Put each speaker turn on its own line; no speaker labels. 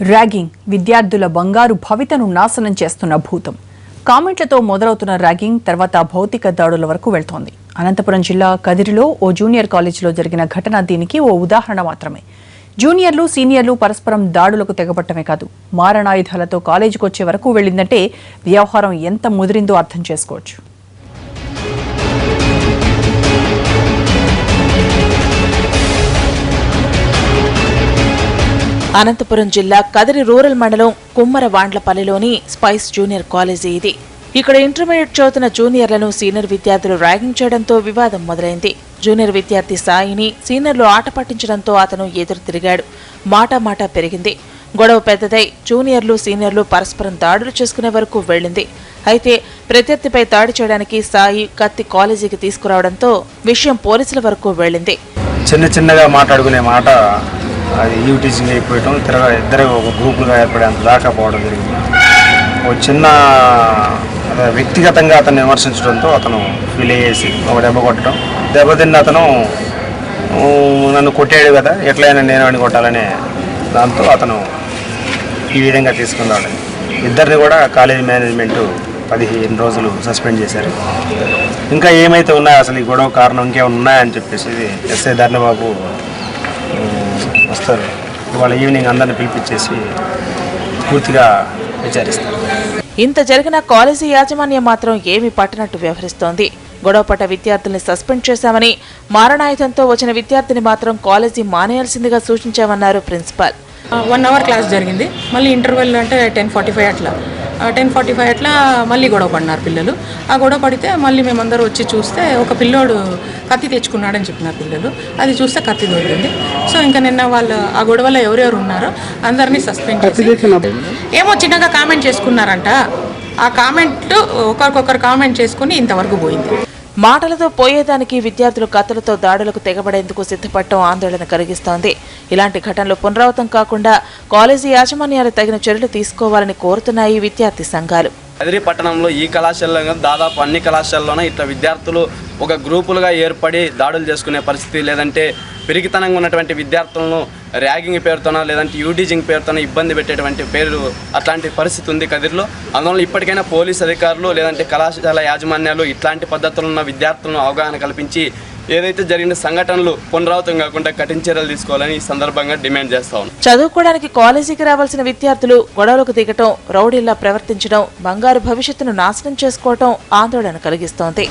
Ragging విద్యార్థుల బంగారు భవితను నాశనం చేస్తున్న భూతం. కామెంట్లతో మొదలవుతున్న ర్యాగింగ్ తర్వాత భౌతిక దాడుల వరకు వెళ్తోంది. అనంతపురం జిల్లా కదిరిలో ఓ జూనియర్ కాలేజీలో జరిగిన ఘటన దీనికి ఓ ఉదాహరణ మాత్రమే. జూనియర్లు సీనియర్లు పరస్పరం దాడులకు తెగబట్టమే కాదు, మారణాయుధాలతో కాలేజీకి వచ్చే వరకు వెళ్లిందంటే వ్యవహారం ఎంత ముదిరిందో అర్థం చేసుకోవచ్చు.
అనంతపురం జిల్లా కదిరి రూరల్ మండలం కుమ్మరవాండ్లపల్లిలోని స్పైస్ జూనియర్ కాలేజీ ఇది. ఇక్కడ ఇంటర్మీడియట్ చదువుతున్న జూనియర్లను సీనియర్ విద్యార్థులు ర్యాగింగ్ చేయడంతో వివాదం మొదలైంది. జూనియర్ విద్యార్థి సాయిని సీనియర్లు ఆట పట్టించడంతో అతను ఎదురు తిరిగాడు. మాటా పెరిగింది. గొడవ పెద్దదై జూనియర్లు సీనియర్లు పరస్పరం దాడులు చేసుకునే వరకు వెళ్లింది. అయితే ప్రత్యర్థిపై దాడి చేయడానికి సాయి కత్తి కాలేజీకి తీసుకురావడంతో విషయం పోలీసుల వరకు వెళ్లింది.
చిన్నగా మాట్లాడుకునే మాట అది యూటీజింగ్ అయిపోయటం, ఇద్దరు ఒక గ్రూపులుగా ఏర్పడేంత దాకా పోవడం జరిగింది. ఒక చిన్న వ్యక్తిగతంగా అతను విమర్శించడంతో అతను ఫీల్ అయ్యేసి ఒక దెబ్బ కొట్టడం, దెబ్బతిన్న అతను నన్ను కొట్టాడు కదా, ఎట్లయినా నేను అని కొట్టాలనే దాంతో అతను ఈ విధంగా తీసుకున్నాడు. ఇద్దరిని కూడా కాలేజీ మేనేజ్మెంట్ 15 రోజులు సస్పెండ్ చేశారు. ఇంకా ఏమైతే ఉన్నాయో అసలు ఈ గొడవ కారణం ఇంకేమైనా ఉన్నాయని చెప్పేసి ఎస్ఐ ధర్ణబాబు వస్తారు. ఇవాళ ఈవినింగ్ అందరిని పిలిపించేసి పూర్తిగా విచారిస్తారు.
ఇంత జరిగిన కాలేజీ యాజమాన్యం మాత్రం ఏమీ పట్టనట్టు వ్యవహరిస్తోంది. గొడవపడ్డ విద్యార్థుల్ని సస్పెండ్ చేశామని, మారణాయుధంతో వచ్చిన విద్యార్థిని మాత్రం కాలేజీ మానేయాల్సిందిగా సూచించామన్నారు ప్రిన్సిపాల్.
1 అవర్ క్లాస్ జరిగింది. మళ్ళీ ఇంటర్వెల్ అంటే 10:45 అట్లా 10:45 అట్లా మళ్ళీ గొడవ పడినారు పిల్లలు. ఆ గొడవ పడితే మళ్ళీ మేమందరూ వచ్చి చూస్తే ఒక పిల్లోడు కత్తి తెచ్చుకున్నాడని చెప్పినారు పిల్లలు. అది చూస్తే కత్తి దొరికింది. సో ఇంకా నిన్న వాళ్ళు ఆ గొడవలో ఎవరెవరు ఉన్నారో అందరినీ సస్పెండ్ చేసి ఏమో చిన్నగా కామెంట్ చేసుకున్నారంట. ఆ కామెంట్లు ఒకరికొకరు కామెంట్ చేసుకుని ఇంతవరకు పోయింది.
మాటలతో పోయేదానికి విద్యార్థులు కత్తులతో దాడులకు తెగబడేందుకు సిద్ధపడటం ఆందోళన కలిగిస్తోంది. ఇలాంటి ఘటనలు పునరావృతం కాకుండా కాలేజీ యాజమాన్యాలు తగిన చర్యలు తీసుకోవాలని కోరుతున్నాయి విద్యార్థి సంఘాలు.
కదిరి పట్టణంలో ఈ కళాశాలలో దాదాపు అన్ని కళాశాలలోనే ఇట్లా విద్యార్థులు ఒక గ్రూపులుగా ఏర్పడి దాడులు చేసుకునే పరిస్థితి, లేదంటే పెరిగితనంగా ఉన్నటువంటి విద్యార్థులను ర్యాగింగ్ పేరుతోనో లేదంటే యూటీజింగ్ పేరుతోనో ఇబ్బంది పెట్టేటువంటి పేరు అట్లాంటి పరిస్థితి ఉంది కదిరిలో. అందువల్ల ఇప్పటికైనా పోలీస్ అధికారులు లేదంటే కళాశాల యాజమాన్యాలు ఇట్లాంటి పద్ధతులు ఉన్న విద్యార్థులను అవగాహన కల్పించి ఏదైతే జరిగిన సంఘటనలు పునరావృతం కాకుండా కఠిన చర్యలు తీసుకోవాలని ఈ సందర్భంగా డిమాండ్ చేస్తా ఉన్నాం.
చదువుకోవడానికి కాలేజీకి రావాల్సిన విద్యార్థులు గొడవలకు దిగటం, రౌడీల్లా ప్రవర్తించడం, బంగారు భవిష్యత్తును నాశనం చేసుకోవటం ఆందోళన కలిగిస్తోంది.